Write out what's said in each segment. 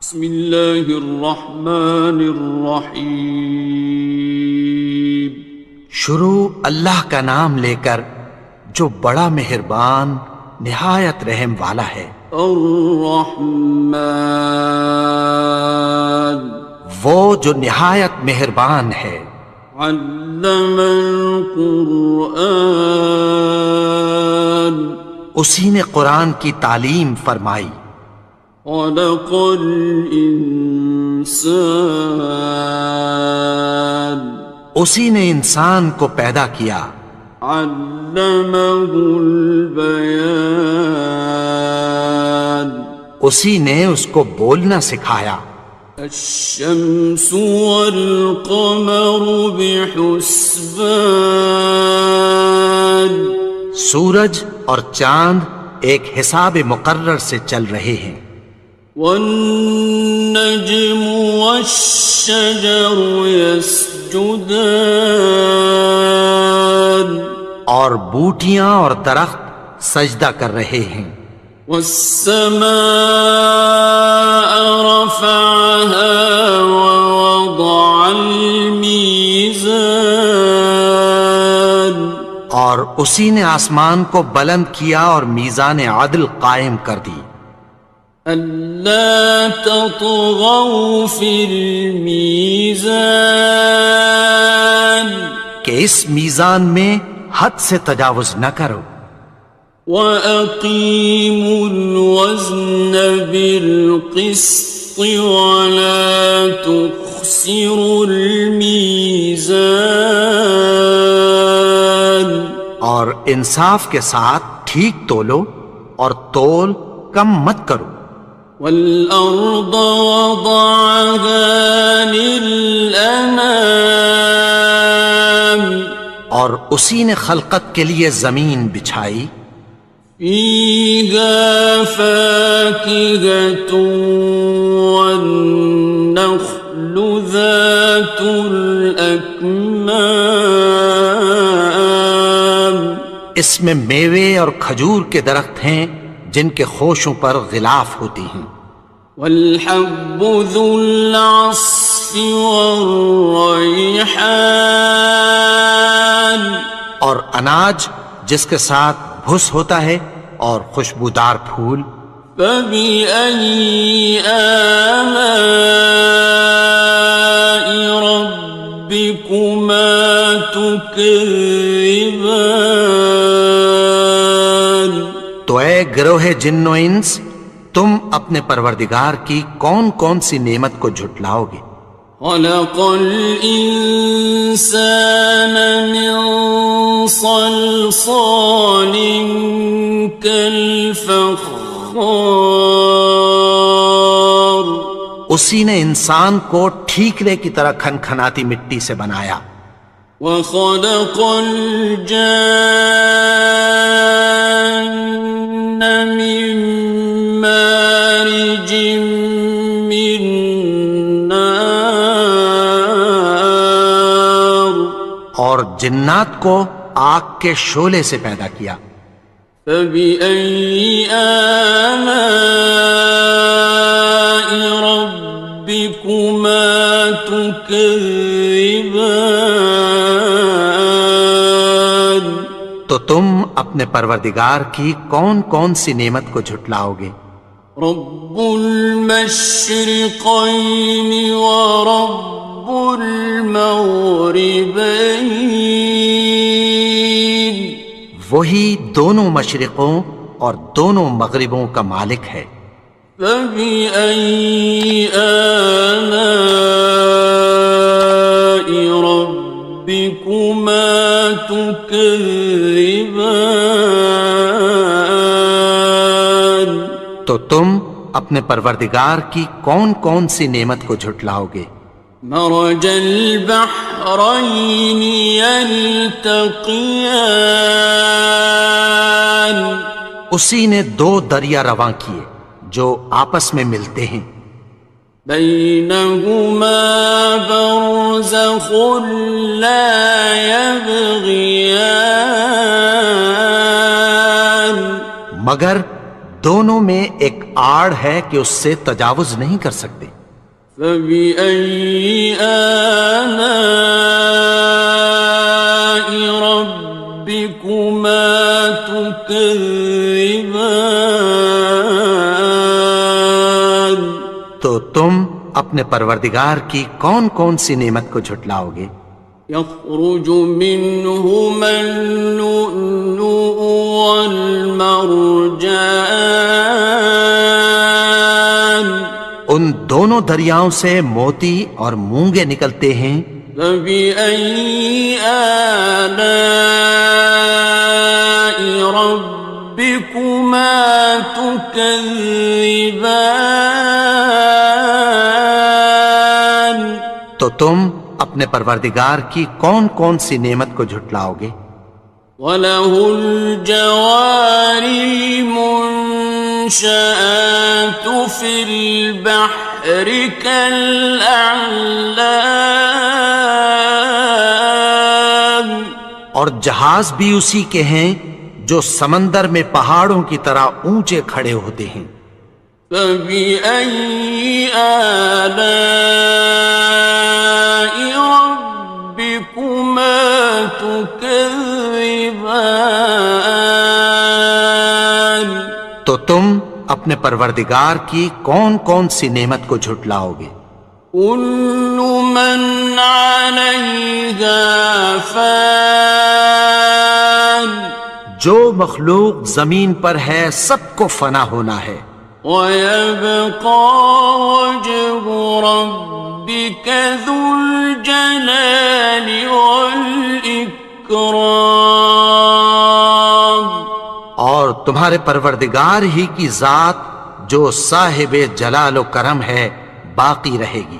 بسم اللہ الرحمن الرحیم۔ شروع اللہ کا نام لے کر جو بڑا مہربان نہایت رحم والا ہے۔ الرحمن، وہ جو نہایت مہربان ہے۔ علم القرآن، اسی نے قرآن کی تعلیم فرمائی۔ خلق الانسان، اسی نے انسان کو پیدا کیا۔ علمہ البیان، اسی نے اس کو بولنا سکھایا۔ الشمس والقمر بحسبان، سورج اور چاند ایک حساب مقرر سے چل رہے ہیں۔ والنجم والشجر يسجدان، اور بوٹیاں اور درخت سجدہ کر رہے ہیں۔ والسماء رفعها ووضع الميزان، اور اسی نے آسمان کو بلند کیا اور میزان عدل قائم کر دی۔ ألا تطغوا في الميزان، کہ اس میزان میں حد سے تجاوز نہ کرو۔ وَأَقِيمُوا الْوَزْنَ بِالْقِسْطِ وَلَا تُخْسِرُوا الْمِيزَانَ، اور انصاف کے ساتھ ٹھیک تولو اور تول کم مت کرو۔ وَالْأَرْضَ وَضَعَهَا لِلْأَنَامِ، اور اسی نے خلقت کے لیے زمین بچھائی۔ فِيهَا فَاكِهَةٌ وَالنَّخْلُ ذَاتُ الْأَكْمَامِ، اس میں میوے اور کھجور کے درخت ہیں جن کے خوشوں پر غلاف ہوتی ہیں۔ وَالْحَبُّ ذُو الْعَصْفِ وَالرَّيْحَانِ، اور اناج جس کے ساتھ بھس ہوتا ہے اور خوشبودار پھول۔ فَبِأَيِّ آلَاءِ رَبِّكُمَا تُكَذِّبَانِ، تو اے گروہ جن و انس، تم اپنے پروردگار کی کون کون سی نعمت کو جھٹلاؤ گے؟ خَلَقَ الْإِنسَانَ مِنْ صَلْصَالٍ كَالْفَخَّارِ، اسی نے انسان کو ٹھیکرے کی طرح کھنکھناتی مٹی سے بنایا۔ وَخَلَقَ الْجَانَّ مِن مَّارِجٍ مِّن نَّارٍ، اور جنات کو آگ کے شعلے سے پیدا کیا۔ فَبِأَيِّ آلَاءِ رَبِّكُمَا تُكَذِّبَانِ، تو تم اپنے پروردگار کی کون کون سی نعمت کو جھٹلاؤ گے؟ رب المشرقين ورب المغربين، وہی دونوں مشرقوں اور دونوں مغربوں کا مالک ہے۔ فَبِأَيِّ آلَاءِ رَبِّكُمَا تُكَذِّبَانِ، تو تم اپنے پروردگار کی کون کون سی نعمت کو جھٹلاؤ گے؟ مرج البحرين يلتقيان، اسی نے دو دریا رواں کیے جو آپس میں ملتے ہیں۔ بينهما برزخ لا يبغيان، مگر دونوں میں ایک آڑ ہے کہ اس سے تجاوز نہیں کر سکتے. فبأي آلاء ربكما تكذبان. تو تم اپنے پروردگار کی کون کون سی نعمت کو جھٹلاؤ گے؟ يخرج منهما اللؤلؤ والمرجان. ان دونوں دریاؤں سے موتی اور مونگے نکلتے ہیں. فبأي آلاء ربكما تكذبان. تو تم اپنے پروردگار کی کون کون سی نعمت کو جھٹلاؤ گے؟ وَلَهُ الْجَوَارِ الْمُنشَآتُ فِي الْبَحْرِ كَالْأَعْلَامِ. اور جہاز بھی اسی کے ہیں جو سمندر میں پہاڑوں کی طرح اونچے کھڑے ہوتے ہیں. فَبِأَيِّ آلَاءِ رَبِّكُمَا تُكَذِّبَانِ. تو تم اپنے پروردگار کی کون کون سی نعمت کو جھٹلاؤ گے؟ كُلُّ مَنْ عَلَيْهَا فَانٍ. جو مخلوق زمین پر ہے سب کو فنا ہونا ہے. وَيَبْقَى وَجْهُ رَبِّكَ ذُو الْجَلَالِ وَالْإِكْرَامِ. اور تمہارے پروردگار ہی کی ذات جو صاحب جلال و کرم ہے باقی رہے گی.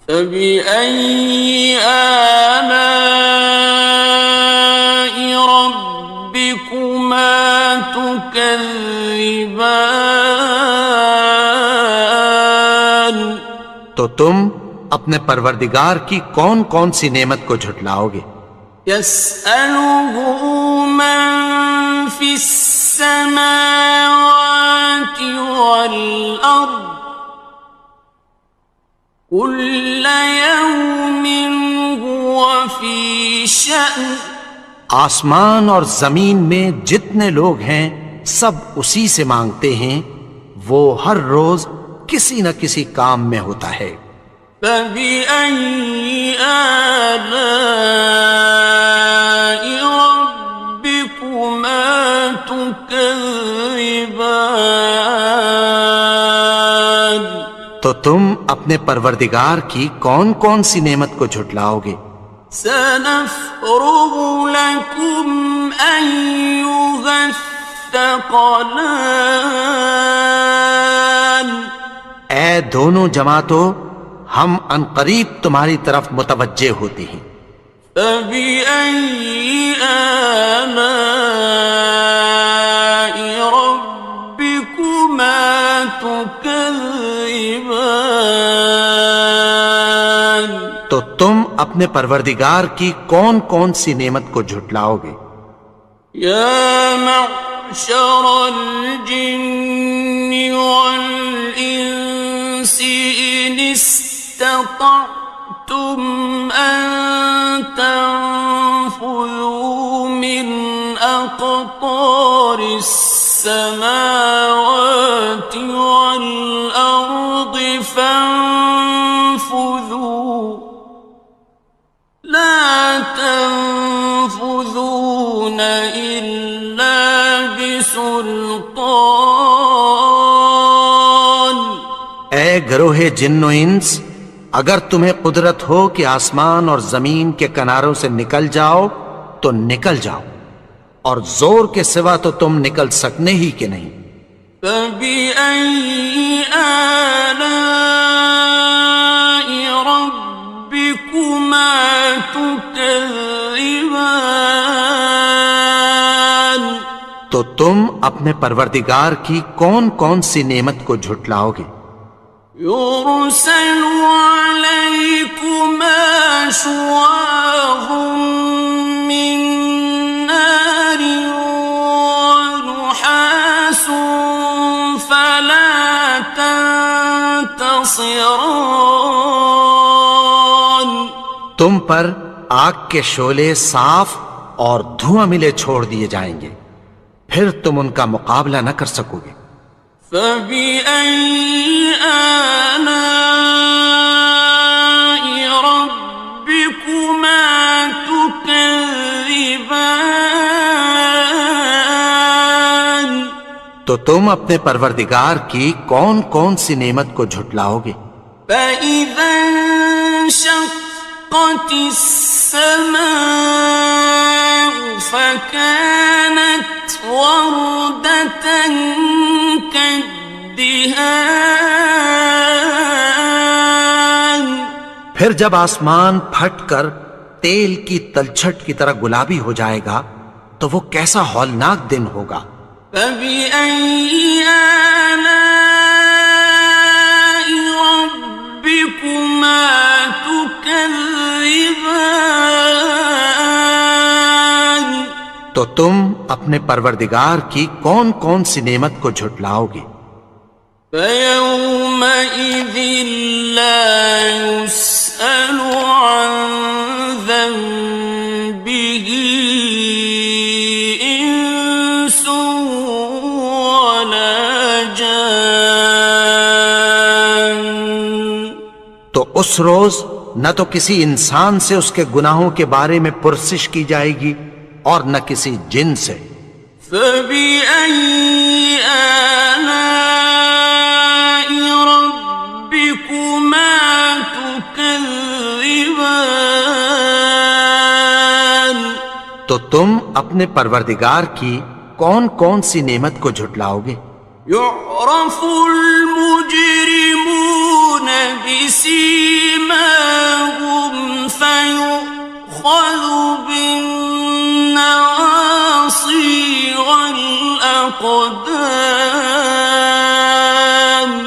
فَبِأَيِّ آلَاءِ رَبِّكُمَا تُكَذِّبَانِ. تو تم اپنے پروردگار کی کون کون سی نعمت کو جھٹلاؤ گے؟ يَسْأَلُهُ مَن فِي السَّمَاوَاتِ وَالْأَرْضِ كُلَّ يَوْمٍ هُوَ فِي شَأْنٍ. آسمان اور زمین میں جتنے لوگ ہیں سب اسی سے مانگتے ہیں، وہ ہر روز کسی نہ کسی کام میں ہوتا ہے. فَبِأَيِّ آلَاءِ رَبِّكُمَا تُكَذِّبَانِ. تو تم اپنے پروردگار کی کون کون سی نعمت کو جھٹلاؤ گے؟ سَنَفْرُغُ لَكُمْ أَيُّهَ الثَّقَلَانِ. اے دونوں جماعتوں، ہم عنقریب تمہاری طرف متوجہ ہوتے ہیں. فَبِأَيِّ آلَاءِ رَبِّكُمَا تُكَذِّبَانِ. تو تم اپنے پروردگار کی کون کون سی نعمت کو جھٹلاؤ گے؟ يَا مَعْشَرَ الْجِنِّ وَالْإِنسِ إِنِ اسْتَطَعْتُمْ أَن تَنفُذُوا مِنْ أَقْطَارِ السَّمَاوَاتِ وَالْأَرْضِ فَانفُذُوا لَا تَنفُذُونَ إِلَّا بِسُلْطَانٍ. اے گروہ جن و انس، اگر تمہیں قدرت ہو کہ آسمان اور زمین کے کناروں سے نکل جاؤ تو نکل جاؤ، اور زور کے سوا تو تم نکل سکنے ہی کہ نہیں. فَبِأَيِّ آلَاءِ رَبِّكُمَا تُكَذِّبَانِ. تو تم اپنے پروردگار کی کون کون سی نعمت کو جھٹلاؤ گے؟ يُرْسَلُ عَلَيْكُمَا شُوَاظٌ مِّن نَّارٍ وَنُحَاسٌ خاصران. تم پر آگ کے شعلے صاف اور دھواں ملے چھوڑ دیے جائیں گے، پھر تم ان کا مقابلہ نہ کر سکو گے۔ فبأي آلاء ربكما تكذبان. تو تم اپنے پروردگار کی کون کون سی نعمت کو جھٹلاؤ گے؟ فإذا انشقت السماء فكانت وردة كالدهان. پھر جب آسمان پھٹ کر تیل کی تلچھٹ کی طرح گلابی ہو جائے گا تو وہ کیسا ہولناک دن ہوگا۔ فبأي آلاء ربكما تكذبان. تو تم اپنے پروردگار کی کون کون سی نعمت کو جھٹلاؤ گے؟ فيومئذ لا يسأل عن ذنبه إنس ولا جان. تو اس روز نہ تو کسی انسان سے اس کے گناہوں کے بارے میں پرسش کی جائے گی اور نہ کسی جن سے۔ فبأي آلاء ربكما تكذبان. تو تم اپنے پروردگار کی کون کون سی نعمت کو جھٹلاؤ گے؟ يعرف المجرمون بسيماهم فيؤخذ بالنواصي والأقدام.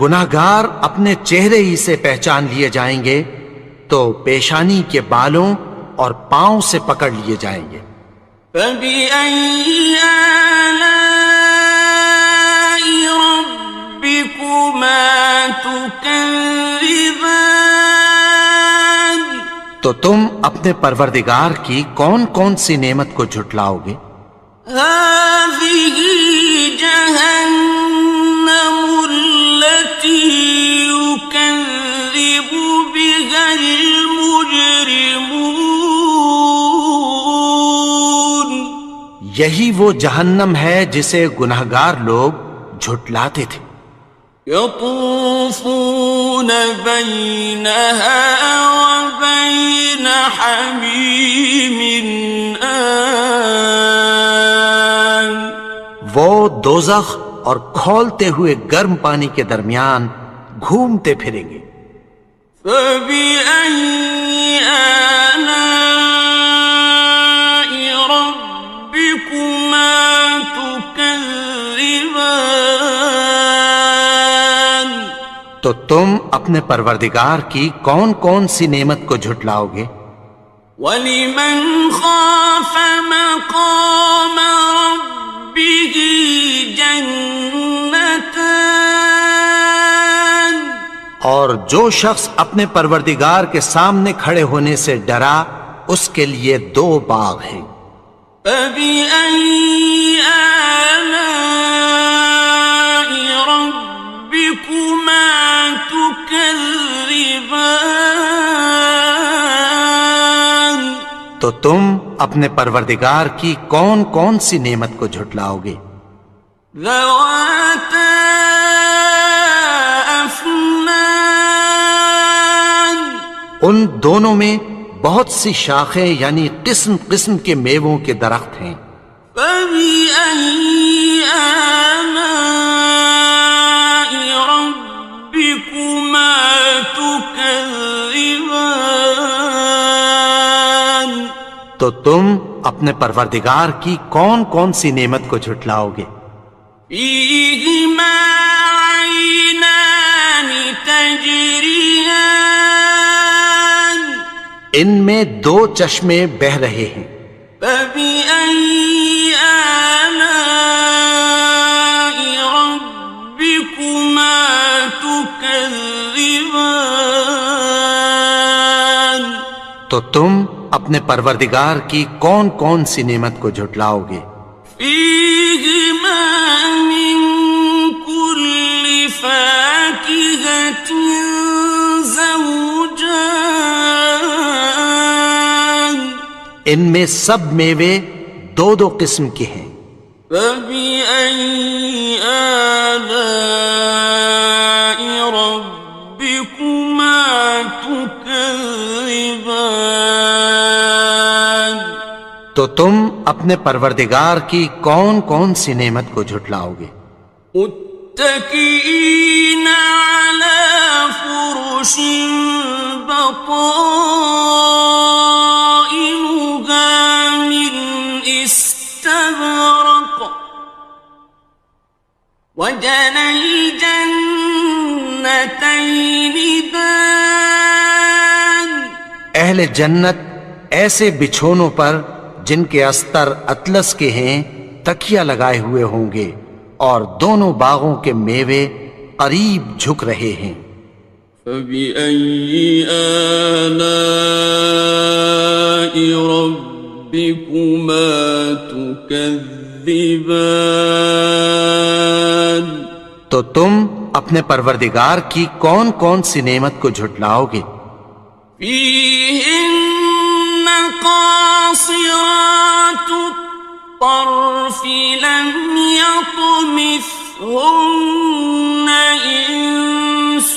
گناہگار اپنے چہرے ہی سے پہچان لیے جائیں گے تو پیشانی کے بالوں اور پاؤں سے پکڑ لیے جائیں گے۔ فبأي آلاء ربكما تكذبان. تو تم اپنے پروردگار کی کون کون سی نعمت کو جھٹلاؤ گے؟ هذه جهنم التي يكذب بها المجرمون. یہی وہ جہنم ہے جسے گناہگار لوگ جھٹلاتے تھے۔ يطوفون بينها وبين حميم آن. وہ دوزخ اور کھولتے ہوئے گرم پانی کے درمیان گھومتے پھریں گے۔ فبأي آلاء ربكما تكذبان. تو تم اپنے پروردگار کی کون کون سی نعمت کو جھٹلاؤ گے؟ وَلِمَنْ خَافَ مَقَامَ رَبِّهِ جَنَّتَانِ. اور جو شخص اپنے پروردگار کے سامنے کھڑے ہونے سے ڈرا اس کے لیے دو باغ ہیں۔ فَبِأَيِّ آلَاءِ رَبِّكُمَا تُكَذِّبَانِ. تو تم اپنے پروردگار کی کون کون سی نعمت کو جھٹلاؤ گے؟ ذَوَاتَا أَفْنَانٍ. ان دونوں میں بہت سی شاخیں یعنی قسم قسم کے میووں کے درخت ہیں۔ فَبِأَيِّ آلَاءِ رَبِّكُمَا تُكَذِّبَانِ. تو تم اپنے پروردگار کی کون کون سی نعمت کو جھٹلاؤ گے؟ فِيهِمَا عَيْنَانِ تَجْرِيَانِ. ان میں دو چشمے بہہ رہے ہیں۔ فَبِأَيِّ آلَاءِ رَبِّكُمَا تُكَذِّبَانِ. تكذبان تو تم اپنے پروردگار کی کون کون سی نعمت کو جھٹلاؤ گے؟ فيهما من كل فاكهة زوجان ان میں سب میوے دو دو قسم کے ہیں۔ فبأي آلاء ربكما تكذبان تو تم اپنے پروردگار کی کون کون سی نعمت کو جھٹلاؤ گے؟ متكئين على فرش بطائنها من استبرق وجنى الجنتين دان اہل جنت ایسے بچھونوں پر جن کے استر اطلس کے ہیں تکیہ لگائے ہوئے ہوں گے، اور دونوں باغوں کے میوے قریب جھک رہے ہیں۔ فبأي آلاء ربكما تكذبان تو تم اپنے پروردگار کی کون کون سی نعمت کو جھٹلاؤ گے؟ فيهن قاصرات الطرف لم يطمثهن إنس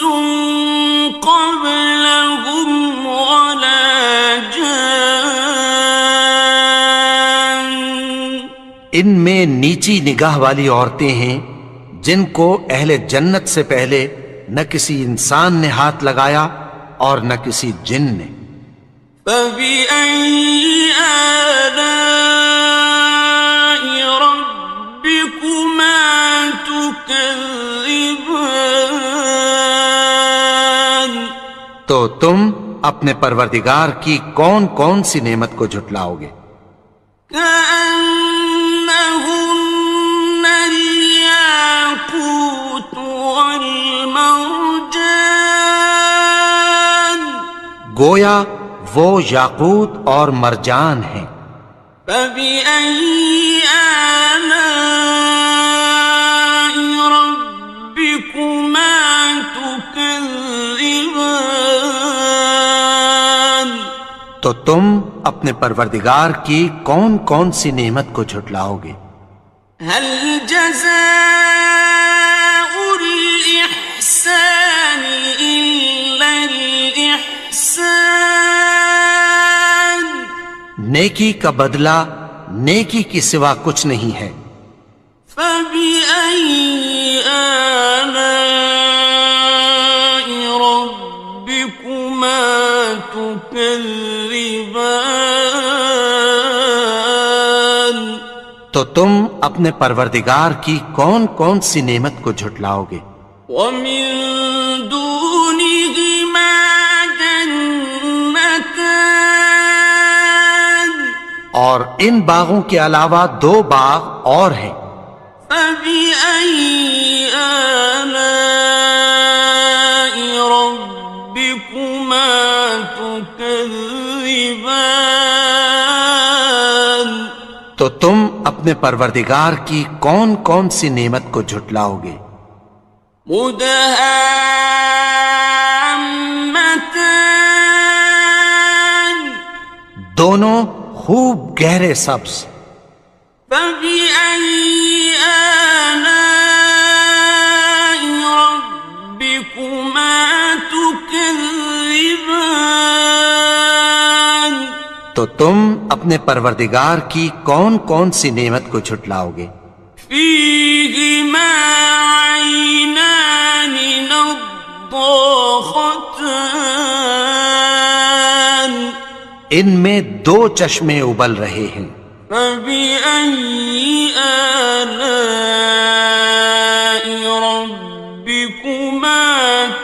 قبلهم ولا جان ان میں نیچی نگاہ والی عورتیں ہیں جن کو اہل جنت سے پہلے نہ کسی انسان نے ہاتھ لگایا اور نہ کسی جن نے۔ فبأي آلاء ربكما تكذبان تو تم اپنے پروردگار کی کون کون سی نعمت کو جھٹلاؤ گے؟ كأنهن الياقوت والمرجان گویا وہ یاقوت اور مرجان ہیں۔ فبأي آلاء ربكما تكذبان تو تم اپنے پروردگار کی کون کون سی نعمت کو جھٹلاؤ گے؟ هل جزاء الإحسان إلا الإحسان نیکی کا بدلہ نیکی کی سوا کچھ نہیں ہے۔ فبأي آلاء ربكما تكذبان تو تم اپنے پروردگار کی کون کون سی نعمت کو جھٹلاؤ گے؟ ومن دونهما جنتان اور ان باغوں کے علاوہ دو باغ اور ہیں۔ فبأي آلاء ربكما تكذبان تو تم اپنے پروردگار کی کون کون سی نعمت کو جھٹلاؤ گے؟ مدهامتان دونوں خوب گہرے سبز۔ فبأي آلاء ربكما تكذبان تو تم اپنے پروردگار کی کون کون سی نعمت کو جھٹلاؤ گے؟ فيهما عينان نضاختان ان میں دو چشمے ابل رہے ہیں۔ فبأي آلاء ربكما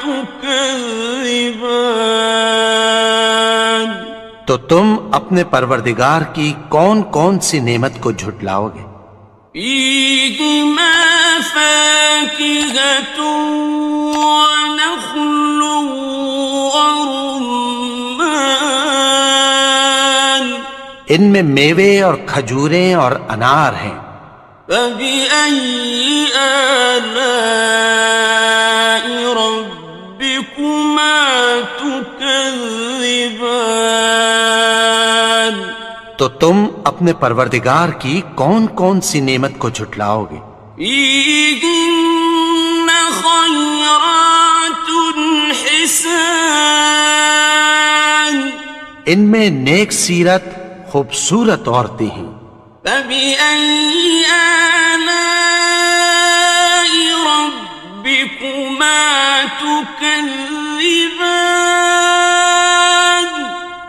تكذبان تو تم اپنے پروردگار کی کون کون سی نعمت کو جھٹلاؤ گے؟ فيهما فاكهة ونخل ورمان ان میں میوے اور کھجوریں اور انار ہیں. فبأي آلاء ربكما تكذبان تو تم اپنے پروردگار کی کون کون سی نعمت کو جھٹلاؤ گے؟ فيهن خيرات حسان ان میں نیک سیرت خوبصورت عورتیں ہیں. فبأي آلاء ربكما تكذبان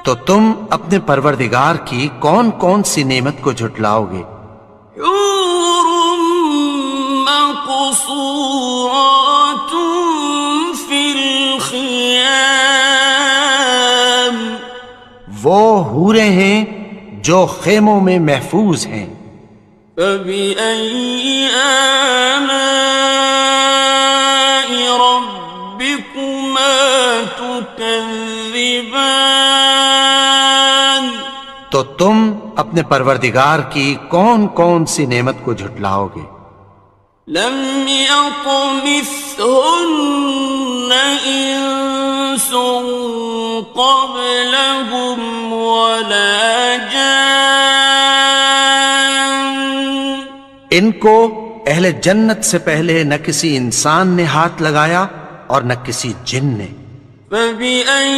تو تم اپنے پروردگار کی کون کون سی نعمت کو جھٹلاؤ گے؟ حور مقصورات في الخيام وہ حوریں ہیں جو خیموں میں محفوظ ہیں. فبأي آلاء ربكما تكذبان تو تم اپنے پروردگار کی کون کون سی نعمت کو جھٹلاؤ گے؟ لم يطمثهن إنس قبلهم ولا جان ان کو اہل جنت سے پہلے نہ کسی انسان نے ہاتھ لگایا اور نہ کسی جن نے. فبأي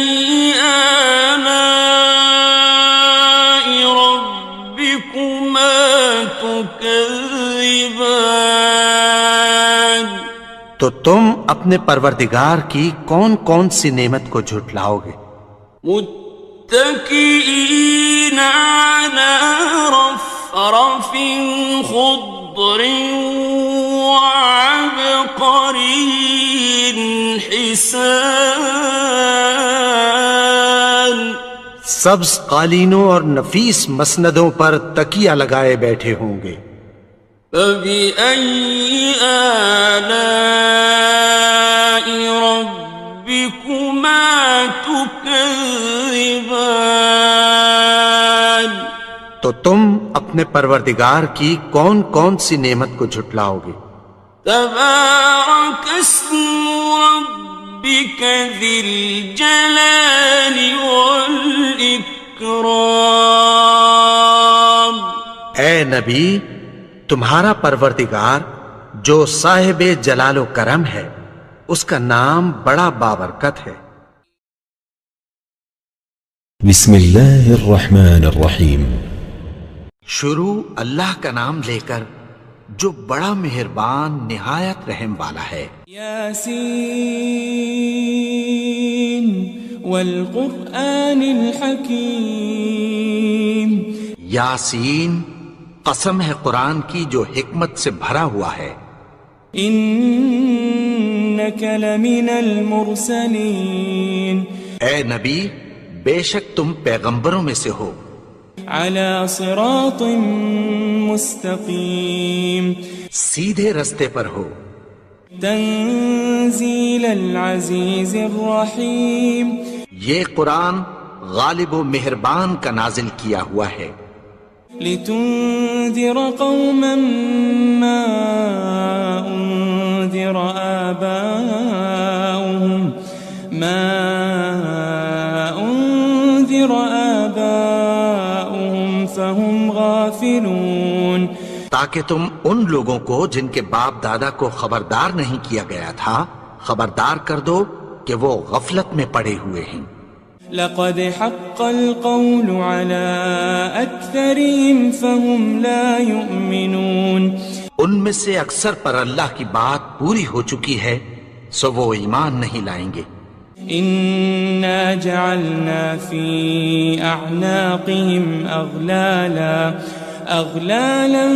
آلاء ربكما تكذبان تو تم اپنے پروردگار کی کون کون سی نعمت کو جھٹلاؤ گے؟ متكئين على رفرف خضر وعبقري حسان سبز قالینوں اور نفیس مسندوں پر تکیہ لگائے بیٹھے ہوں گے. فبأي آلاء ربكما تكذبان تو تم اپنے پروردگار کی کون کون سی نعمت کو جھٹلاؤ گے؟ تبارك اسم ربك ذي الجلال والإكرام اے نبی، تمہارا پروردگار جو صاحب جلال و کرم ہے اس کا نام بڑا بابرکت ہے. بسم اللہ الرحمن الرحیم. شروع اللہ کا نام لے کر جو بڑا مہربان نہایت رحم والا ہے. یاسین والقرآن الحکیم. یاسین، قسم ہے قرآن کی جو حکمت سے بھرا ہوا ہے. انک لمن المرسلین. اے نبی، بے شک تم پیغمبروں میں سے ہو. علی صراط مستقیم. سیدھے رستے پر ہو. تنزیل العزیز الرحیم. یہ قرآن غالب و مہربان کا نازل کیا ہوا ہے. لتنذر قوما ما انذر آباؤهم فهم غافلون. تاکہ تم ان لوگوں کو جن کے باپ دادا کو خبردار نہیں کیا گیا تھا خبردار کر دو کہ وہ غفلت میں پڑے ہوئے ہیں. لقد حق القول على أكثرهم فهم لا يؤمنون. ان میں سے اکثر پر اللہ کی بات پوری ہو چکی ہے سو وہ ایمان نہیں لائیں گے. إنا جعلنا في أعناقهم أغلالا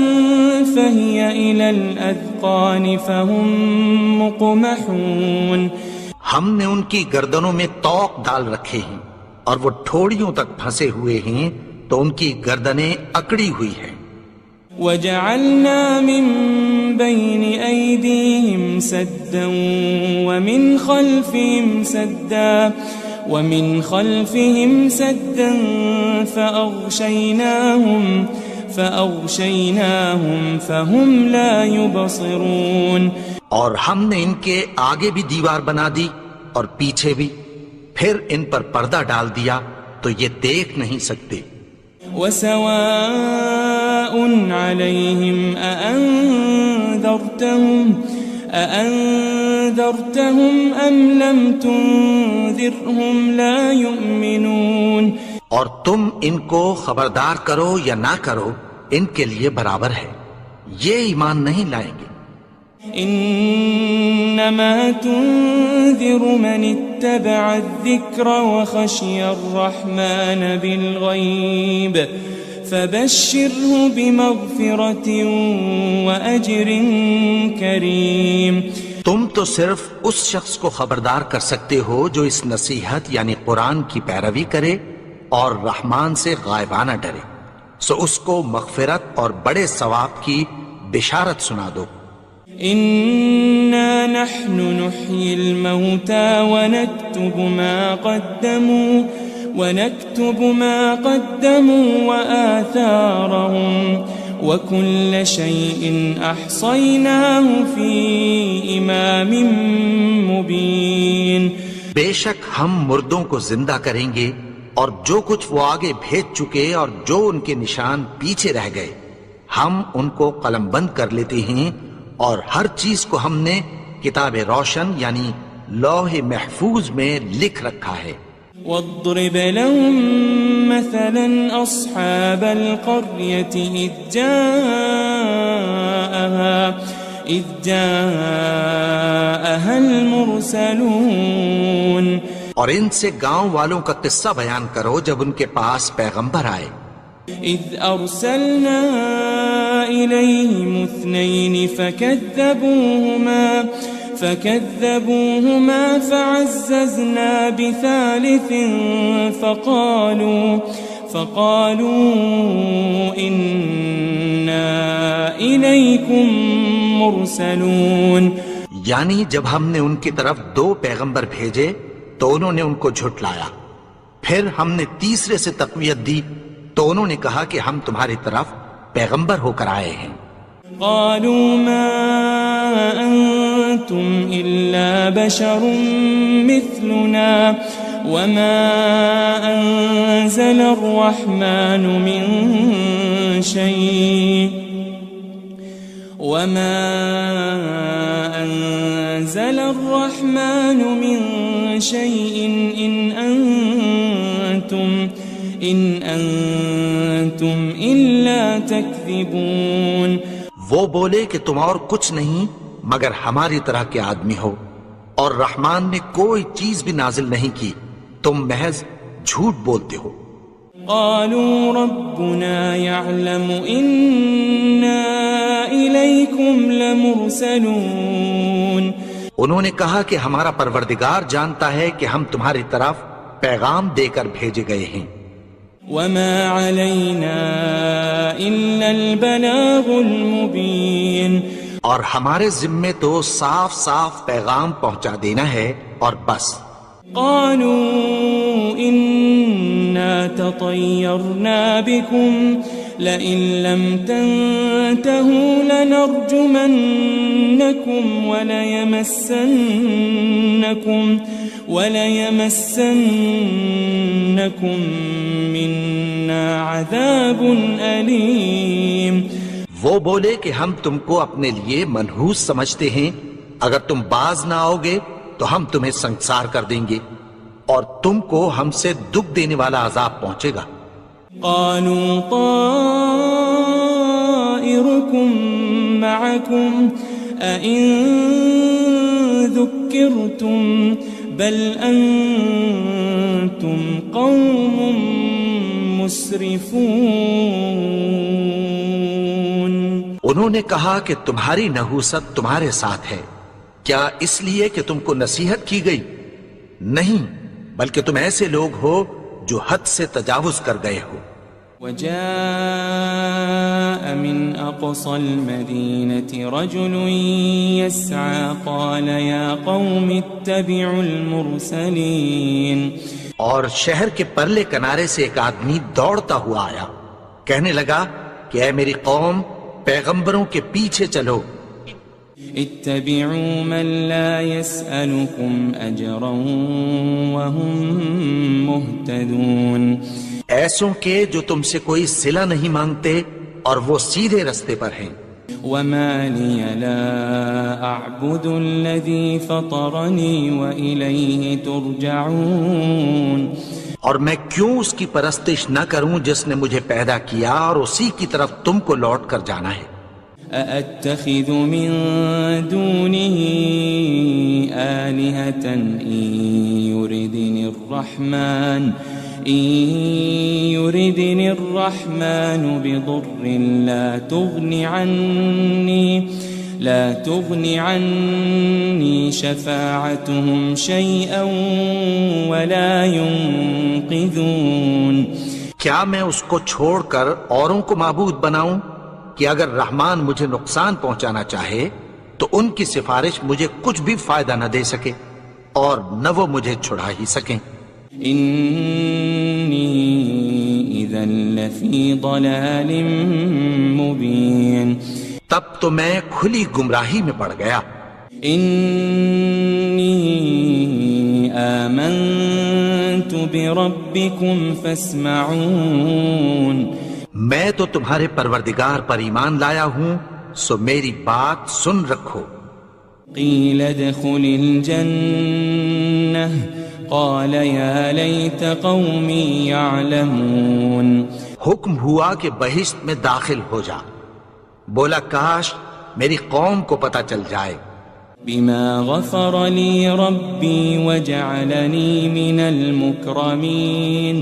فهي إلى الأذقان فهم مقمحون. ہم نے ان کی گردنوں میں طوق ڈال رکھے ہیں اور وہ ٹھوڑیوں تک پھنسے ہوئے ہیں تو ان کی گردنیں اکڑی ہوئی ہیں. وجعلنا من بين أيديهم سدا ومن خلفهم سدا فأغشيناهم فهم لا يبصرون. اور ہم نے ان کے آگے بھی دیوار بنا دی اور پیچھے بھی، پھر ان پر پردہ ڈال دیا تو یہ دیکھ نہیں سکتے. وسواء عليهم أأنذرتهم أم لم تنذرهم لا يؤمنون. اور تم ان کو خبردار کرو یا نہ کرو ان کے لیے برابر ہے، یہ ایمان نہیں لائیں گے. إنما تنذر من اتبع الذكر وخشي الرحمن بالغيب فبشره بمغفرة وأجر كريم. تم تو صرف اس شخص کو خبردار کر سکتے ہو جو اس نصیحت یعنی قرآن کی پیروی کرے اور رحمان سے غائبانہ ڈرے، سو اس کو مغفرت اور بڑے ثواب کی بشارت سنا دو. إنا نحن نحيي الموتى ونكتب ما قدموا وآثارهم وكل شيء أحصيناه في إمام مبين. بے شک ہم مردوں کو زندہ کریں گے اور جو کچھ وہ آگے بھیج چکے اور جو ان کے نشان پیچھے رہ گئے ہم ان کو قلم بند کر لیتے ہیں، اور ہر چیز کو ہم نے کتاب روشن یعنی لوح محفوظ میں لکھ رکھا ہے. واضرب لهم مثلا أصحاب القرية إذ جاءها المرسلون. اور ان سے گاؤں والوں کا قصہ بیان کرو جب ان کے پاس پیغمبر آئے. إذ أرسلنا إليهم 2 فكذبوهما فعززنا بثالث فقالوا إنا إليكم مرسلون. یعنی جب ہم نے ان کی طرف 2 پیغمبر بھیجے تو انہوں نے ان کو جھٹلایا، پھر ہم نے تیسرے سے تقویت دی تو انہوں نے کہا کہ ہم تمہاری طرف پیغمبر ہو کر آئے ہیں. قالوا ما أنتم إلا بشر مثلنا وما أنزل الرحمن من شيء إن أنتم إلا تكذبون. وہ بولے کہ تم اور کچھ نہیں مگر ہماری طرح کے آدمی ہو، اور رحمان نے کوئی چیز بھی نازل نہیں کی، تم محض جھوٹ بولتے ہو. قالوا ربنا يعلم إنا إليكم لمرسلون. انہوں نے کہا کہ ہمارا پروردگار جانتا ہے کہ ہم تمہاری طرف پیغام دے کر بھیجے گئے ہیں. وما علينا إلا البلاغ المبين. اور ہمارے ذمے تو صاف صاف پیغام پہنچا دینا ہے اور بس. قالوا إنا تطيرنا بكم لئن لم تنتهوا لنرجمنكم وليمسنكم منا عذاب أليم. وہ بولے کہ ہم تم کو اپنے لیے منحوس سمجھتے ہیں، اگر تم باز نہ آؤ گے تو ہم تمہیں سنسار کر دیں گے اور تم کو ہم سے دکھ دینے والا عذاب پہنچے گا. قالوا طائركم معكم أئن ذكرتم بل أنتم قوم مسرفون. انہوں نے کہا کہ تمہاری نحوست تمہارے ساتھ ہے، کیا اس لیے کہ تم کو نصیحت کی گئی؟ نہیں، بلکہ تم ایسے لوگ ہو جو حد سے تجاوز کر گئے ہو. وجاء من أقصى المدينة رجل يسعى قال يا قوم اتبعوا المرسلين. اور شہر کے پرلے کنارے سے ایک آدمی دوڑتا ہوا آیا، کہنے لگا کہ اے میری قوم، پیغمبروں کے پیچھے چلو. اتبعوا من لا يسألكم أجرا وهم مهتدون. ایسوں کے جو تم سے کوئی صلہ نہیں مانگتے اور وہ سیدھے رستے پر ہیں. وما لي لا أعبد الذي فطرني وإليه ترجعون. اور میں کیوں اس کی پرستش نہ کروں جس نے مجھے پیدا کیا اور اسی کی طرف تم کو لوٹ کر جانا ہے. أأتخذ من دونه آلهة إن يردني الرحمن بضر لا تغن عني شفاعتهم شيئا ولا ينقذون. کیا میں اس کو چھوڑ کر اوروں کو معبود بناؤں کہ اگر رحمان مجھے نقصان پہنچانا چاہے تو ان کی سفارش مجھے کچھ بھی فائدہ نہ دے سکے اور نہ وہ مجھے چھڑا ہی سکیں. إني إذا لفي ضلال مبين. تب تو میں کھلی گمراہی میں پڑ گیا. إني آمنت بربكم فاسمعون. میں تو تمہارے پروردگار پر ایمان لایا ہوں، سو میری بات سن رکھو. قيل ادخل الجنة قال يا ليت قومي يعلمون. حکم ہوا کہ بہشت میں داخل ہو جا. بولا کاش میری قوم کو پتہ چل جائے. بما غفر لي ربي وجعلني من المكرمين.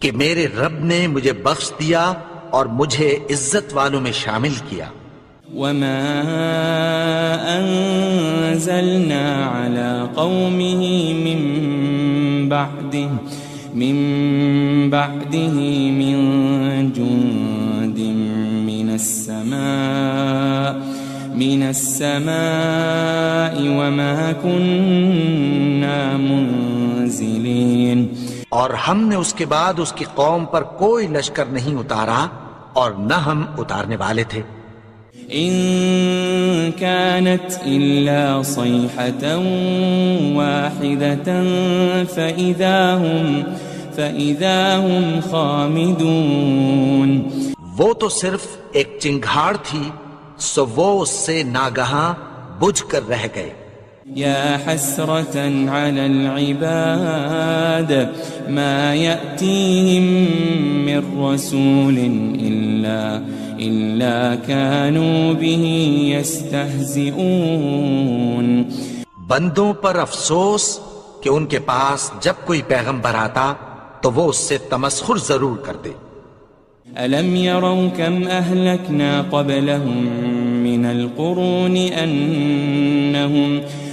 کہ میرے رب نے مجھے بخش دیا اور مجھے عزت والوں میں شامل کیا. وما أنزلنا على قومه من بعده من جند من السماء وما كنا منزلين. اور ہم نے اس کے بعد اس کی قوم پر کوئی لشکر نہیں اتارا اور نہ ہم اتارنے والے تھے. إن كانت إلا صيحة واحدة فإذا هم خامدون. وہ تو صرف ایک چنگھاڑ تھی، سو وہ اس سے ناگہاں بجھ کر رہ گئے. يا حسرة على العباد ما يأتيهم من رسول إلا كانوا به يستهزئون. بندوں پر افسوس کہ ان کے پاس جب کوئی پیغمبر آتا تو وہ اس سے تمسخر ضرور کرتے. ألم يروا كم أهلكنا قبلهم من القرون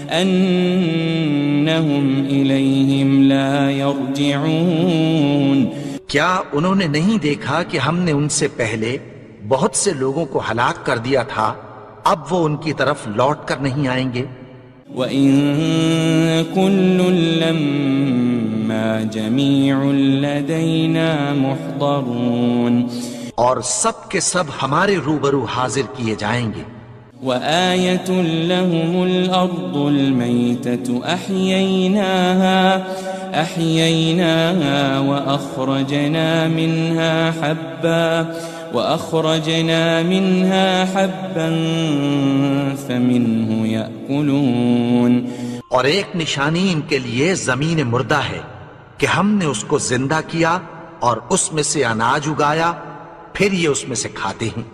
أنهم إليهم لا يرجعون. کیا انہوں نے نہیں دیکھا کہ ہم نے ان سے پہلے بہت سے لوگوں کو ہلاک کر دیا تھا، اب وہ ان کی طرف لوٹ کر نہیں آئیں گے. وَإِن كُلٌّ لَمَّا جَمِيعٌ لَدَيْنَا مُحْضَرُونَ. اور سب کے سب ہمارے روبرو حاضر کیے جائیں گے. وآية لهم الأرض الميتة أحييناها وأخرجنا منها حبا فمنه يأكلون. اور ایک نشانی ان کے لیے زمین مردہ ہے کہ ہم نے اس کو زندہ کیا اور اس میں سے اناج اگایا، پھر یہ اس میں سے کھاتے ہیں.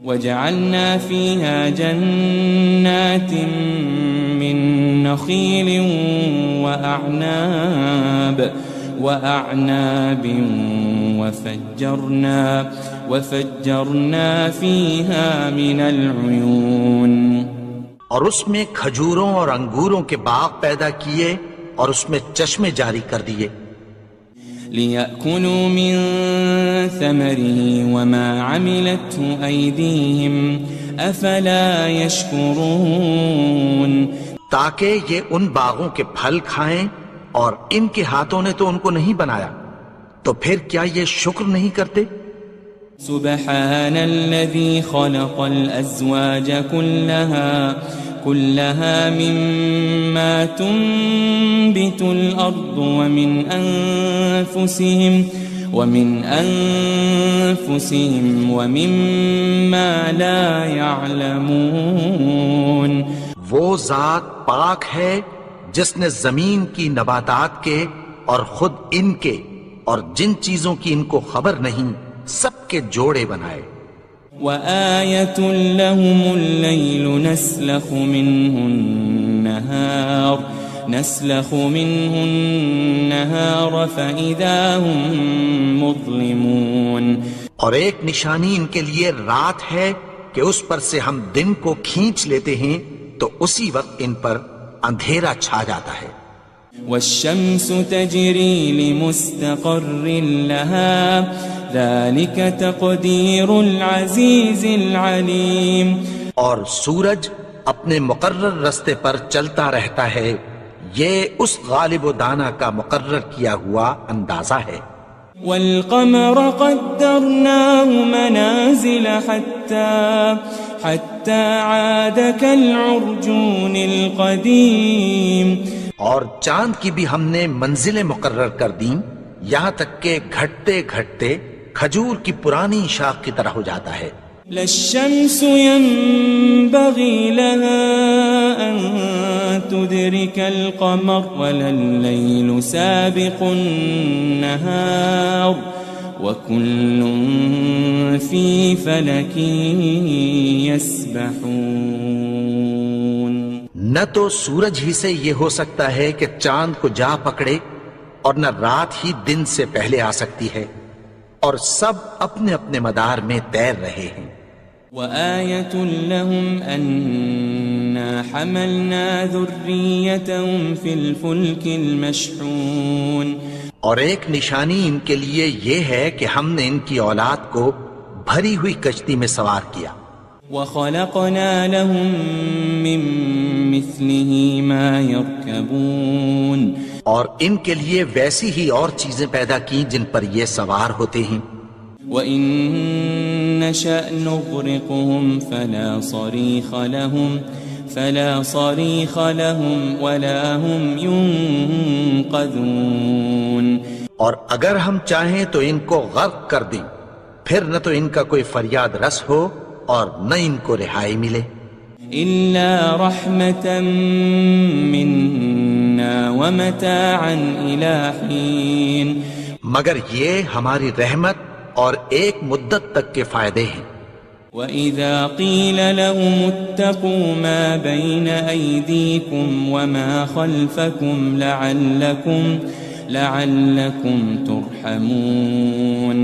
وجعلنا فيها جنات من نخيل وأعناب وفجرنا فيها من العيون. اور اس میں کھجوروں اور انگوروں کے باغ پیدا کیے اور اس میں چشمے جاری کر دیے. لِيَأْكُلُوا مِن ثَمَرِهِ وَمَا عَمِلَتْهُ أَيْدِيهِمْ أَفَلَا يَشْكُرُونَ تاکہ یہ ان باغوں کے پھل کھائیں، اور ان کے ہاتھوں نے تو ان کو نہیں بنایا، تو پھر کیا یہ شکر نہیں کرتے؟ سبحان الذي خلق الأزواج كلها مما تنبت الأرض ومن أنفسهم ومما لا يعلمون وہ ذات پاک ہے جس نے زمین کی نباتات کے اور خود ان کے اور جن چیزوں کی ان کو خبر نہیں سب کے جوڑے بنائے۔ وَآيَةٌ لَهُمُ اللَّيْلُ نَسْلَخُ مِنْهُ النَّهَارَ فَإِذَا هُمْ مُظْلِمُونَ اور ایک نشانی ان کے لیے رات ہے کہ اس پر سے ہم دن کو کھینچ لیتے ہیں تو اسی وقت ان پر اندھیرا چھا جاتا ہے۔ وَالشَّمْسُ تَجْرِي لِمُسْتَقَرٍّ لَهَا ذَلِكَ تَقْدِيرُ الْعَزِيزِ الْعَلِيمِ اور سورج اپنے مقرر رستے پر چلتا رہتا ہے، یہ اس غالب و دانا کا مقرر کیا ہوا اندازہ ہے۔ وَالْقَمَرَ قَدَّرْنَاهُ مَنَازِلَ حَتَّى عَادَ كَالْعُرْجُونِ الْقَدِيمِ اور چاند کی بھی ہم نے منزلیں مقرر کر دیں، یہاں تک کہ گھٹتے گھٹتے کھجور کی پرانی شاخ کی طرح ہو جاتا ہے۔ لَلشَّمْسُ يَنبَغِي لَهَا أَن تُدْرِكَ الْقَمَرَ وَلَلَّيْلُ سَابِقُ النَّهَارِ وَكُلٌّ فِي فَلَكٍ يَسْبَحُونَ نہ تو سورج ہی سے یہ ہو سکتا ہے کہ چاند کو جا پکڑے، اور نہ رات ہی دن سے پہلے آ سکتی ہے، اور سب اپنے اپنے مدار میں تیر رہے ہیں۔ وَآيَةٌ لَهُمْ أَنَّا حَمَلْنَا ذُرِّيَّتَهُمْ فِي الْفُلْكِ الْمَشْحُونِ اور ایک نشانی ان کے لیے یہ ہے کہ ہم نے ان کی اولاد کو بھری ہوئی کشتی میں سوار کیا۔ وَخَلَقْنَا لَهُم مِّن مِّثْلِهِ مَا يَرْكَبُونَ اور ان کے لیے ویسی ہی اور چیزیں پیدا کی جن پر یہ سوار ہوتے ہیں۔ وَإِن نَّشَأْ نُغْرِقْهُمْ فَلَا صَرِيخَ لَهُمْ وَلَا هُمْ يُنقَذُونَ اور اگر ہم چاہیں تو ان کو غرق کر دیں، پھر نہ تو ان کا کوئی فریاد رس ہو اور نہ ان کو رہائی ملے۔ إِلَّا رَحْمَةً مِّنَّا وَمَتَاعًا إِلَىٰ حِينٍ مگر یہ ہماری رحمت اور ایک مدت تک کے فائدے ہیں۔ وَإِذَا قِيلَ لَهُمُ اتَّقُوا مَا بَيْنَ أَيْدِيكُمْ وَمَا خَلْفَكُمْ لَعَلَّكُمْ تُرْحَمُونَ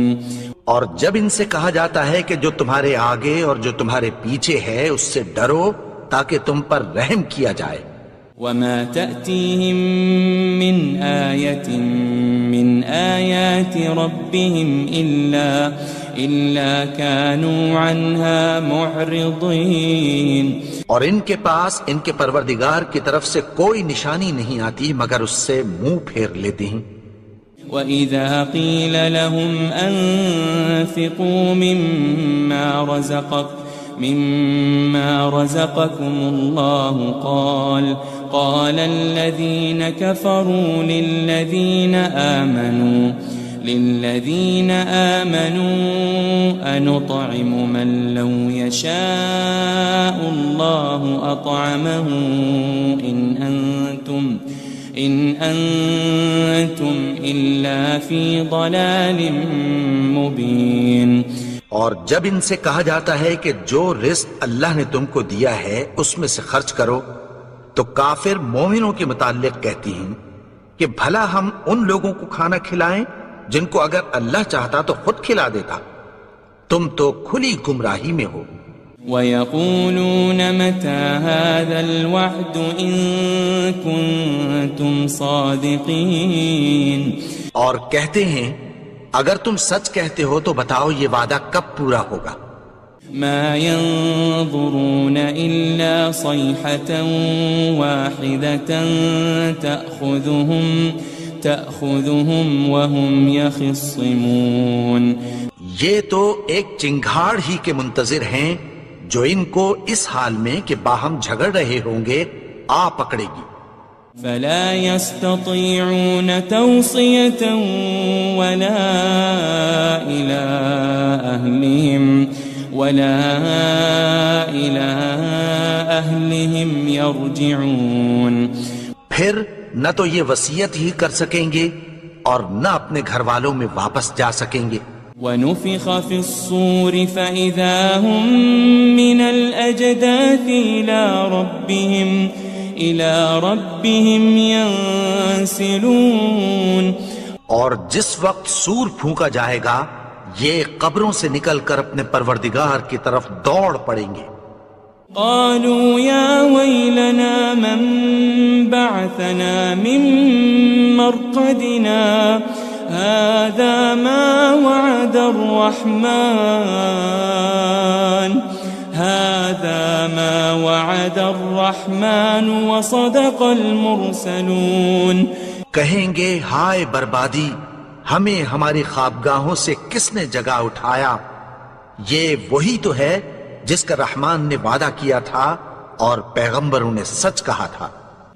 اور جب ان سے کہا جاتا ہے کہ جو تمہارے آگے اور جو تمہارے پیچھے ہے اس سے ڈرو تاکہ تم پر رحم کیا جائے۔ وَمَا تَأْتِيهِم مِّنْ آيَةٍ مِّنْ آيَاتِ رَبِّهِمْ إِلَّا كَانُوا عَنْهَا مُعْرِضِينَ اور ان کے پاس ان کے پروردگار کی طرف سے کوئی نشانی نہیں آتی مگر اس سے منہ پھیر لیتے ہیں۔ وَإِذَا قِيلَ لَهُمْ أَنفِقُوا مِمَّا رَزَقَكُمُ اللَّهُ قَالَ الَّذِينَ كَفَرُوا لِلَّذِينَ آمَنُوا أَنُطْعِمُ مَن لَّوْ يَشَاءُ اللَّهُ أَطْعَمَهُ إِنْ أَنْتُمْ إِلَّا فِي ضَلَالٍ مُبِينٍ اور جب ان سے کہا جاتا ہے کہ جو رزق اللہ نے تم کو دیا ہے اس میں سے خرچ کرو، تو کافر مومنوں کے متعلق کہتی ہیں کہ بھلا ہم ان لوگوں کو کھانا کھلائیں جن کو اگر اللہ چاہتا تو خود کھلا دیتا، تم تو کھلی گمراہی میں ہو۔ وَيَقُولُونَ مَتَى هَذَا الْوَعْدُ إِن كُنتُمْ صَادِقِينَ اور کہتے ہیں اگر تم سچ کہتے ہو تو بتاؤ یہ وعدہ کب پورا ہوگا؟ مَا يَنظُرُونَ إِلَّا صَيْحَةً وَاحِدَةً تَأْخُذُهُمْ وَهُمْ يَخِصِّمُونَ یہ تو ایک چنگھاڑ ہی کے منتظر ہیں جو ان کو اس حال میں کہ باہم جھگڑ رہے ہوں گے آ پکڑے گی۔ فَلَا يَسْتَطِيعُونَ تَوْصِيَةً وَلَا إِلَىٰ أَهْلِهِمْ يَرْجِعُونَ پھر نہ تو یہ وصیت ہی کر سکیں گے اور نہ اپنے گھر والوں میں واپس جا سکیں گے۔ وَنُفِخَ فِي الصُّورِ فَإِذَا هُم مِّنَ الْأَجْدَاثِ إِلَىٰ رَبِّهِمْ يَنسِلُونَ اور جس وقت سور پھونکا جائے گا یہ قبروں سے نکل کر اپنے پروردگار کی طرف دوڑ پڑیں گے۔ قالوا يا ويلنا من بعثنا من مرقدنا هذا ما وعد الرحمن وصدق المرسلون۔ کہیں گے ہائے بربادی، ہمیں ہماری خوابگاہوں سے کس نے جگا اٹھایا؟ یہ وہی تو ہے جس کا رحمان نے وعدہ کیا تھا اور پیغمبروں نے سچ کہا تھا۔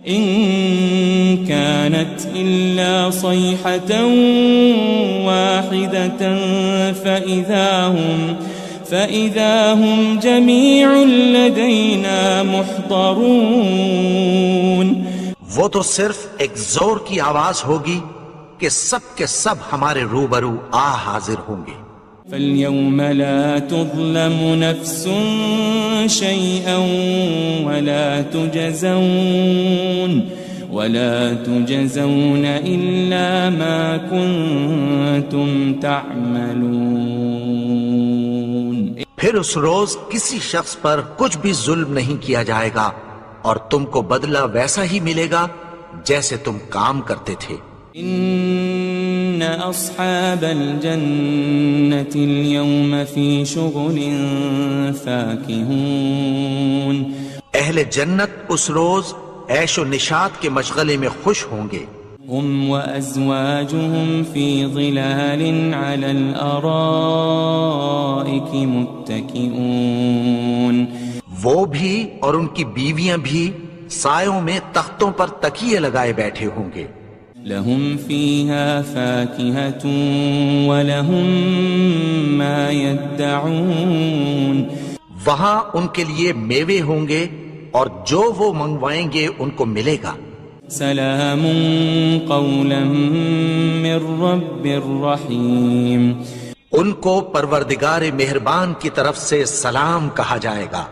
ان كانت الا صيحة واحدة فإذا هم جميع لدينا محضرون۔ وہ تو صرف ایک زور کی آواز ہوگی کہ سب کے سب ہمارے روبرو آ حاضر ہوں گے۔ فَالْيَوْمَ لَا تُظْلَمُ نَفْسٌ شَيْئًا وَلَا تُجَزَوْنَ إِلَّا مَا كُنتُمْ تَعْمَلُونَ۔ پھر اس روز کسی شخص پر کچھ بھی ظلم نہیں کیا جائے گا اور تم کو بدلہ ویسا ہی ملے گا جیسے تم کام کرتے تھے۔ ان اصحاب الجنة اليوم في شغل فاكهون۔ اہل جنت اس روز عیش و نشاط کے مشغلے میں خوش ہوں گے۔ هم وازواجهم في ظلال على الارائك متكئون۔ وہ بھی اور ان کی بیویاں بھی سایوں میں تختوں پر تکیے لگائے بیٹھے ہوں گے۔ لهم فيها فاكهة ولهم ما يدعون۔ وہاں ان کے لیے میوے ہوں گے اور جو وہ منگوائیں گے ان کو ملے گا۔ سلام قولا من رب الرحیم۔ ان کو پروردگار مہربان کی طرف سے سلام کہا جائے گا۔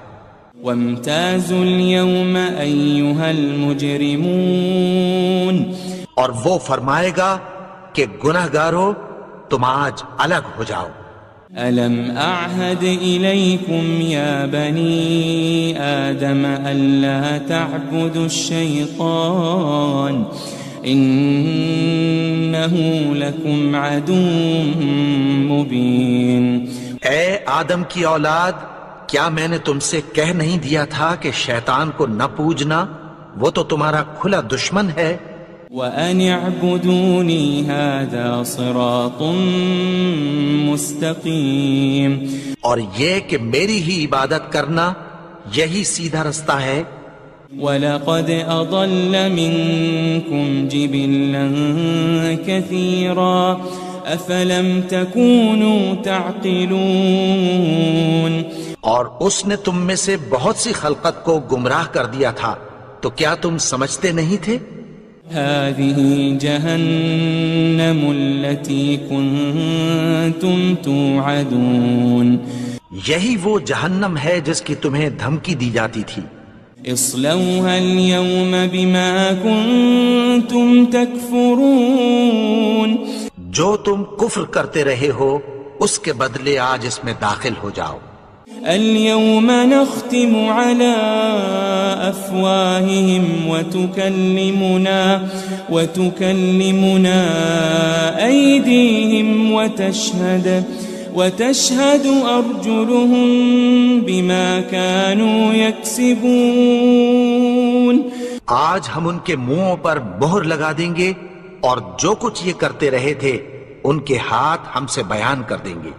وامتازوا اليوم أيها المجرمون۔ اور وہ فرمائے گا کہ گناہگارو تم آج الگ ہو جاؤ۔ ألم أعهد إليكم يا بني آدم ألا تعبدوا الشيطان إنه لكم عدو مبين۔ اے آدم کی اولاد، کیا میں نے تم سے کہہ نہیں دیا تھا کہ شیطان کو نہ پوجنا، وہ تو تمہارا کھلا دشمن ہے۔ وَأَنِ اعْبُدُونِي هَذَا صِرَاطٌ مُسْتَقِيمٌ۔ اور یہ کہ میری ہی عبادت کرنا یہی سیدھا رستہ ہے۔ وَلَقَدْ أَضَلَّ مِنكُمْ جِبِلًّا كَثِيرًا أَفَلَمْ تَكُونُوا تَعْقِلُونَ۔ اور اس نے تم میں سے بہت سی خلقت کو گمراہ کر دیا تھا، تو کیا تم سمجھتے نہیں تھے؟ هذه جهنم التي كنتم توعدون۔ یہی وہ جہنم ہے جس کی تمہیں دھمکی دی جاتی تھی۔ اصلوها اليوم بما كنتم تكفرون۔ جو تم کفر کرتے رہے ہو اس کے بدلے آج اس میں داخل ہو جاؤ۔ اليوم نختم على أفواههم وتكلمنا أيديهم وتشهد أرجلهم بما كانوا يكسبون. آج ہم ان کے منہوں پر مہر لگا دیں گے اور جو کچھ یہ کرتے رہے تھے ان کے ہاتھ ہم سے بیان کر دیں گے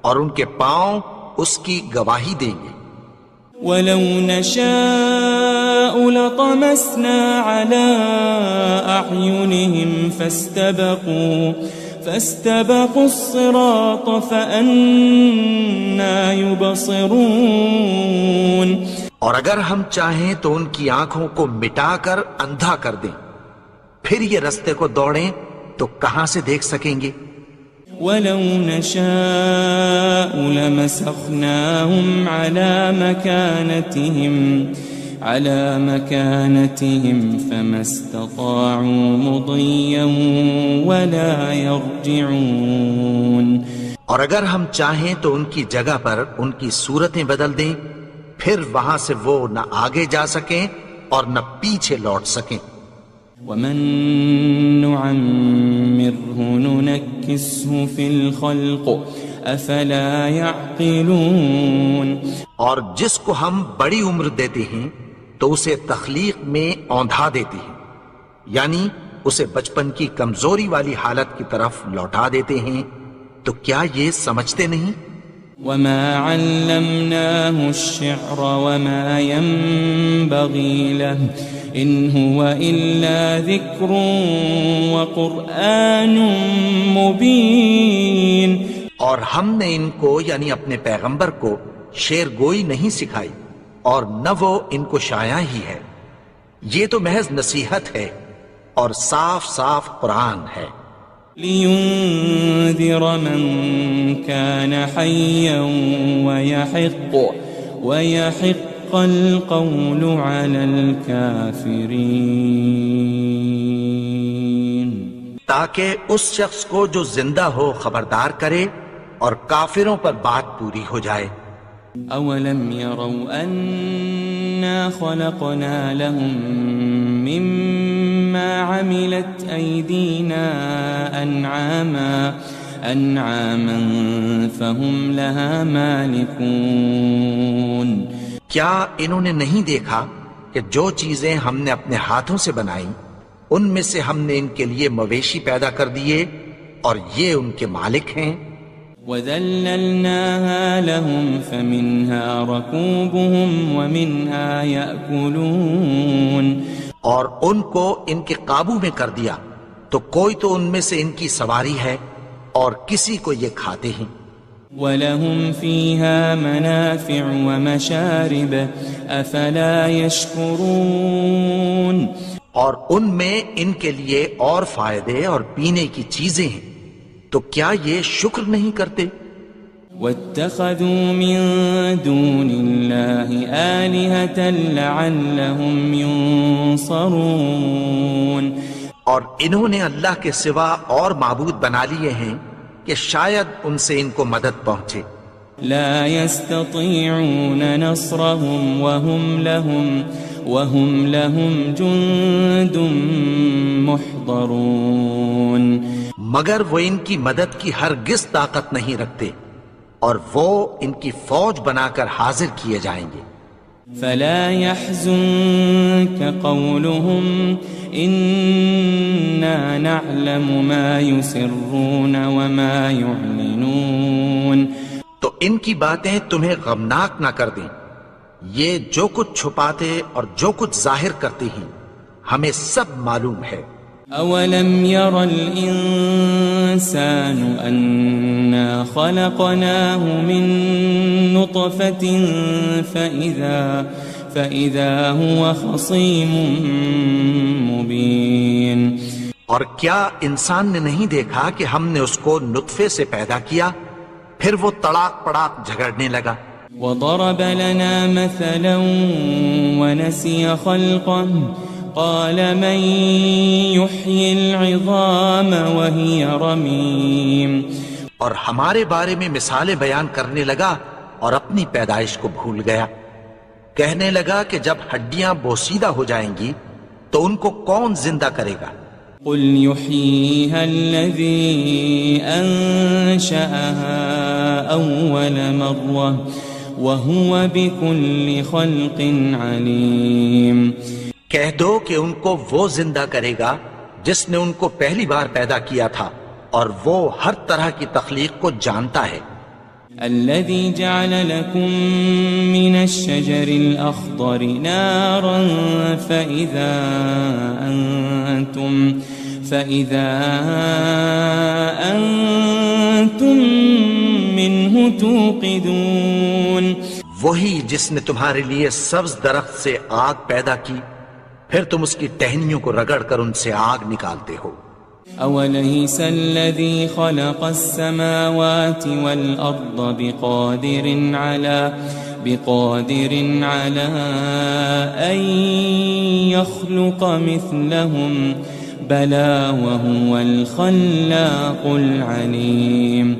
اور ان کے پاؤں اس کی گواہی دیں گے. وَلَوْ نَشَاءُ لَطَمَسْنَا عَلَىٰ أَعْيُنِهِمْ فَاسْتَبَقُوا الصِّرَاطَ فَأَنَّىٰ يُبْصِرُونَ. اور اگر ہم چاہیں تو ان کی آنکھوں کو مٹا کر اندھا کر دیں، پھر یہ رستے کو دوڑیں تو کہاں سے دیکھ سکیں گے. وَلَوْ نَشَاءُ لَمَسَخْنَاهُمْ عَلَى مَكَانَتِهِمْ فَمَا اسْتَطَاعُوا مُضِيًّا وَلَا يَرْجِعُونَ. اور اگر ہم چاہیں تو ان کی جگہ پر ان کی صورتیں بدل دیں، پھر وہاں سے وہ نہ آگے جا سکیں اور نہ پیچھے لوٹ سکیں. وَمَن نُعَمِّرْهُ نُنَكِّسْهُ فِي الْخَلْقِ أَفَلَا يَعْقِلُونَ. اور جس کو ہم بڑی عمر دیتے ہیں تو اسے تخلیق میں اوندھا دیتے ہیں، یعنی اسے بچپن کی کمزوری والی حالت کی طرف لوٹا دیتے ہیں. تو کیا یہ سمجھتے نہیں؟ وَمَا عَلَّمْنَاهُ الشِّعْرَ وَمَا يَنبَغِي لَهُ إِنْ هُوَ إِلَّا ذِكْرٌ وَقُرْآنٌ مُبِينٌ. اور ہم نے ان کو یعنی اپنے پیغمبر کو شعر گوئی نہیں سکھائی اور نہ وہ ان کو شایع ہی ہے، یہ تو محض نصیحت ہے اور صاف صاف قرآن ہے. لِيُنذِرَ مَن كَانَ حَيًّا وَيَحِقَّ الْقَوْلُ عَلَى الْكَافِرِينَ. تاکہ اس شخص کو جو زندہ ہو خبردار کرے اور کافروں پر بات پوری ہو جائے. أَوَلَمْ يَرَوْا أَنَّا خَلَقْنَا لَهُم مِّمَّا عَمِلَتْ أَيْدِينَا أَنْعَامًا فَهُمْ لَهَا مَالِكُونَ. کیا انہوں نے نہیں دیکھا کہ جو چیزیں ہم نے اپنے ہاتھوں سے بنائیں ان میں سے ہم نے ان کے لیے مویشی پیدا کر دیے اور یہ ان کے مالک ہیں. وَذَلَّلْنَاهَا لَهُمْ فَمِنْهَا رَكُوبُهُمْ وَمِنْهَا يَأْكُلُونَ. اور ان کو ان کے قابو میں کر دیا تو کوئی تو ان میں سے ان کی سواری ہے اور کسی کو یہ کھاتے ہیں. وَلَهُمْ فِيهَا مَنَافِعُ وَمَشَارِبُ أَفَلَا يَشْكُرُونَ. اور ان میں ان کے لیے اور فائدے اور پینے کی چیزیں ہیں، تو کیا یہ شکر نہیں کرتے؟ وَاتَّخَذُوا مِن دُونِ اللَّهِ آلِهَةً لَعَلَّهُمْ يُنصَرُونَ. اور انہوں نے اللہ کے سوا اور معبود بنا لیے ہیں کہ شاید ان سے ان کو مدد پہنچے. لا يستطيعون نصرهم وهم لهم جند محضرون. مگر وہ ان کی مدد کی ہرگز طاقت نہیں رکھتے اور وہ ان کی فوج بنا کر حاضر کیے جائیں گے. فلا يحزنك قولهم إنا نعلم ما يسرون وما يعلنون. تو ان کی باتیں تمہیں غمناک نہ کر دیں، یہ جو کچھ چھپاتے اور جو کچھ ظاہر کرتے ہیں ہمیں سب معلوم ہے. أولم ير الإنسان أنا خلقناه من نطفة فإذا هو خصيم مبين. اور کیا انسان نے نہیں دیکھا کہ ہم نے اس کو نطفے سے پیدا کیا پھر وہ تڑاک پڑاک جھگڑنے لگا. وضرب لنا مثلا ونسي خلقه قال من يحيي العظام وهي رميم. اور ہمارے بارے میں مثالیں بیان کرنے لگا اور اپنی پیدائش کو بھول گیا۔ کہنے لگا کہ جب ہڈیاں بوسیدہ ہو جائیں گی تو ان کو کون زندہ کرے گا؟ قل يحييها الذي أنشأها أول مرة وهو بكل خلق عليم۔ کہہ دو کہ ان کو وہ زندہ کرے گا جس نے ان کو پہلی بار پیدا کیا تھا، اور وہ ہر طرح کی تخلیق کو جانتا ہے۔ الذي جعل لكم من الشجر الأخضر نارا فإذا أنتم منه توقدون۔ وہی جس نے تمہارے لیے سبز درخت سے آگ پیدا کی، پھر تم اس کی ٹہنیوں کو رگڑ کر ان سے آگ نکالتے ہو۔ أوليس الذي خلق السماوات والأرض بقادر على أن يخلق مثلهم بلى وهو الخلاق العليم۔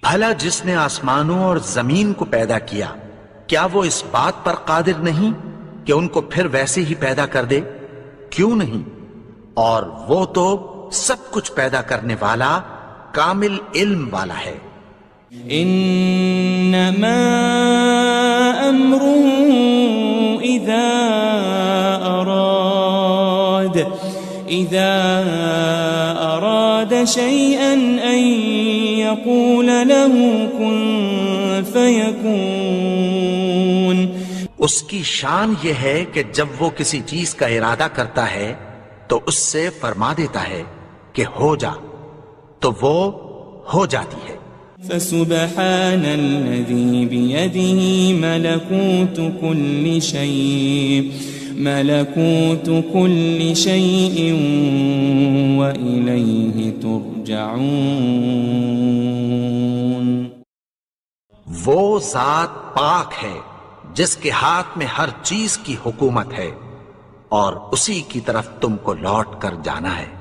بھلا جس نے آسمانوں اور زمین کو پیدا کیا، کیا وہ اس بات پر قادر نہیں کہ ان کو پھر ویسے ہی پیدا کر دے؟ کیوں نہیں؟ اور وہ تو سب کچھ پیدا کرنے والا، کامل علم والا ہے۔ انما امره اذا اراد شيئا ان يقول له كن فيكون۔ اس کی شان یہ ہے کہ جب وہ کسی چیز کا ارادہ کرتا ہے تو اس سے فرما دیتا ہے کہ ہو جا، تو وہ ہو جاتی ہے۔ فسبحان الذي بيده ملكوت كل شيء وإليه ترجعون۔ وہ ذات پاک ہے جس کے ہاتھ میں ہر چیز کی حکومت ہے، اور اسی کی طرف تم کو لوٹ کر جانا ہے۔